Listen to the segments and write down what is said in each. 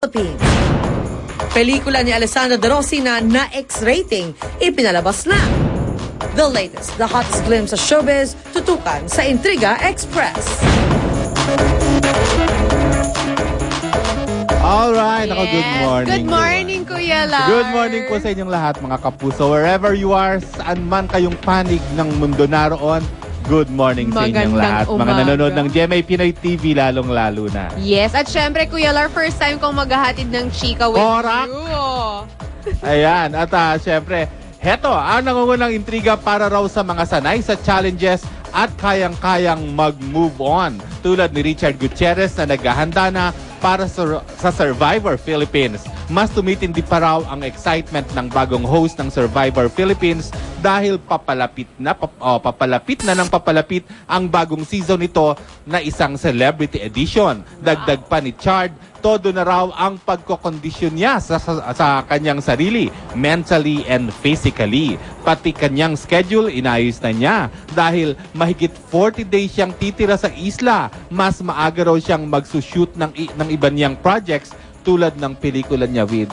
Philippines. Pelikula ni Alessandra De Rossi na X-rating, ipinalabas na. The latest, the hottest glimpse sa showbiz, tutukan sa Intriga Express. Alright, yes. Good morning. Good morning, Kuya Lars. Good morning po sa inyong lahat, mga kapuso. Wherever you are, saan man kayong panig ng mundo naroon, good morning sa inyong lahat. Umaga. Mga nanonood ng GMA Pinoy TV, lalong-lalo na. Yes, at syempre, Kuya Lars, first time kong maghahatid ng chika with you. Ayan, at syempre, heto, ang nangungunang intriga para raw sa mga sanay sa challenges at kayang-kayang mag-move on. Tulad ni Richard Gutierrez na naghahanda na para sa Survivor Philippines. Mas tumitindi pa raw ang excitement ng bagong host ng Survivor Philippines dahil papalapit na ang bagong season nito na isang celebrity edition. Dagdag pa ni Chard, todo na raw ang pagkokondisyon niya sa kanyang sarili, mentally and physically. Pati kanyang schedule, inayos na niya dahil mahigit 40 days siyang titira sa isla. Mas maaga raw siyang magsushoot ng iba niyang projects tulad ng pelikula niya with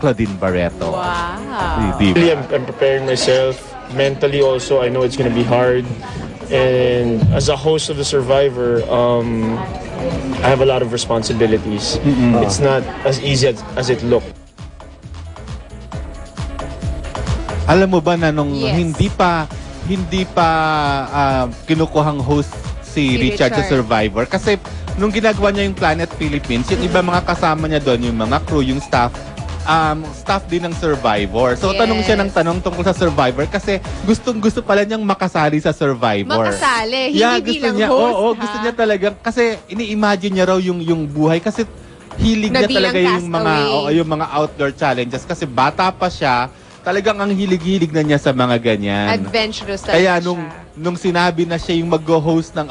Claudine Barreto. Wow. Really, I'm preparing myself. Mentally also, I know it's going to be hard. And as a host of The Survivor, I have a lot of responsibilities. It's not as easy as it looked. Alam mo ba na nung hindi pa kinukuhang host si Richard sa Survivor, kasi nung ginagawa niya yung Planet Philippines, yung iba mga kasama niya doon, yung mga crew, yung staff din ng Survivor. So tanong siya ng tanong tungkol sa Survivor kasi gustong-gusto pala niyang makasali sa Survivor. Makasali, hindi bilang niya, host. Oo, gusto niya talagang, kasi ini-imagine niya raw yung buhay kasi hilig niya talaga yung mga outdoor challenges kasi bata pa siya. Talagang ang hilig-hilig na niya sa mga ganyan. Adventurous talaga Kaya nung sinabi na siya yung mag-host ng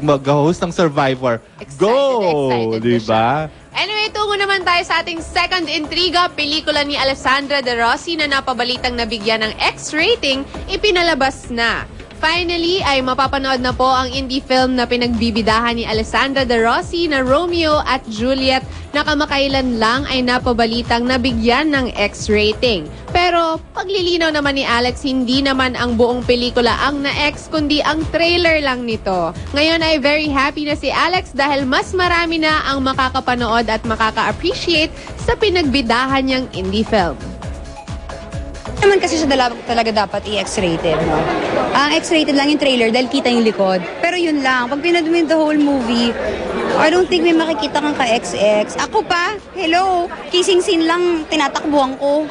mag-host ng Survivor, excited diba? Anyway, tungo naman tayo sa ating second intriga. Pelikula ni Alessandra De Rossi na napabalitang nabigyan ng X-rating, ipinalabas na. Finally, ay mapapanood na po ang indie film na pinagbibidahan ni Alessandra De Rossi na Romeo at Juliet na kamakailan lang ay napabalitang nabigyan ng X-rating. Pero paglilinaw naman ni Alex, hindi naman ang buong pelikula ang na-X kundi ang trailer lang nito. Ngayon ay very happy na si Alex dahil mas marami na ang makakapanood at makaka-appreciate sa pinagbidahan niyang indie film. Naman kasi siya talaga dapat i-X-rated, no? Ang X-rated lang yung trailer dahil kita yung likod. Pero yun lang, pag pinadumi the whole movie, I don't think may makikita kang ka-XX. Ako pa, hello, kissing scene lang tinatakbuhan ko.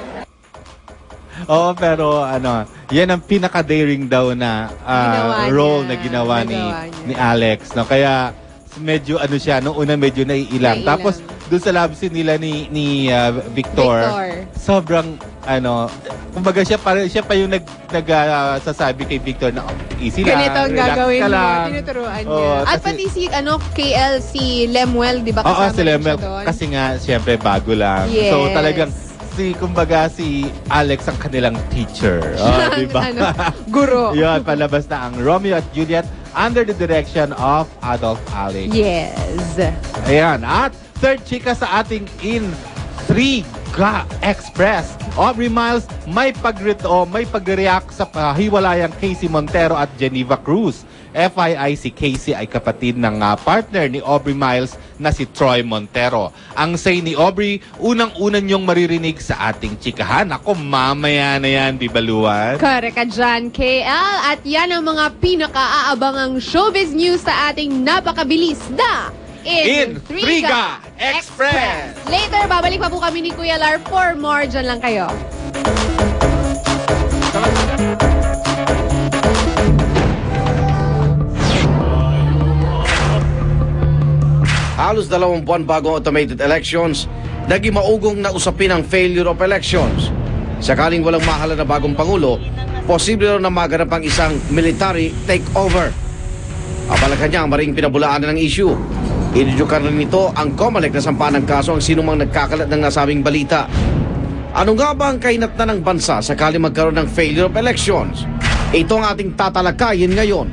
Oo, pero yan ang pinaka-daring daw na role na ginawa ni Alex, no? Kaya medyo siya, nung una medyo naiilang. Tapos doon sa love scene nila ni Victor, sobrang kumbaga siya pa yung nagsasabi kay Victor na easy lang, ganito ang gagawin ka lang. mo, tinuturuan niya. At pati KL, si Lemuel, di ba kasama si Lemuel, siya doon? Kasi nga, siyempre, bago lang. Yes. So, talagang, si Alex ang kanilang teacher. Di ba? Guro. Yun, palabas na ang Romeo at Juliet under the direction of Adolf Alex. Yes. Ayan. At third chika sa ating Intriga Express. Aubrey Miles may pag-react sa hiwalayang Casey Montero at Geneva Cruz. FYI, si Casey ay kapatid ng partner ni Aubrey Miles na si Troy Montero. Ang say ni Aubrey, unang-unan niyong maririnig sa ating chikahan. Ako, mamaya na yan, di baluan? Correct ka dyan, KL. At yan ang mga pinaka-aabangang showbiz news sa ating napakabilis na Intriga Express! Later, babalik pa po kami ni Kuya Lar for more. Dyan lang kayo. Halos 2 buwan bago ang automated elections, naging maugong na usapin ang failure of elections. Sakaling walang mahala na bagong Pangulo, posible rin na maganap ang isang military takeover. Abala kanya ang maring pinabulaanan ng issue. Inudyukan rin nito ang COMELEC na sampahan ng kaso ang sinumang nagkakalat ng nasabing balita. Ano nga ba ang kainatnan ng bansa sakaling magkaroon ng failure of elections? Ito ang ating tatalakayin ngayon.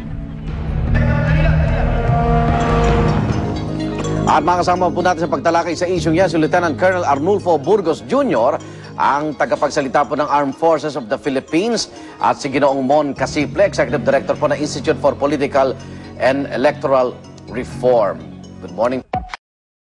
At makasama po natin sa pagtalakay sa isyong yan si Lieutenant Colonel Arnulfo Burgos Jr., ang tagapagsalita po ng Armed Forces of the Philippines, at si Ginoong Mon Casiple, Executive Director po ng Institute for Political and Electoral Reform. Good morning.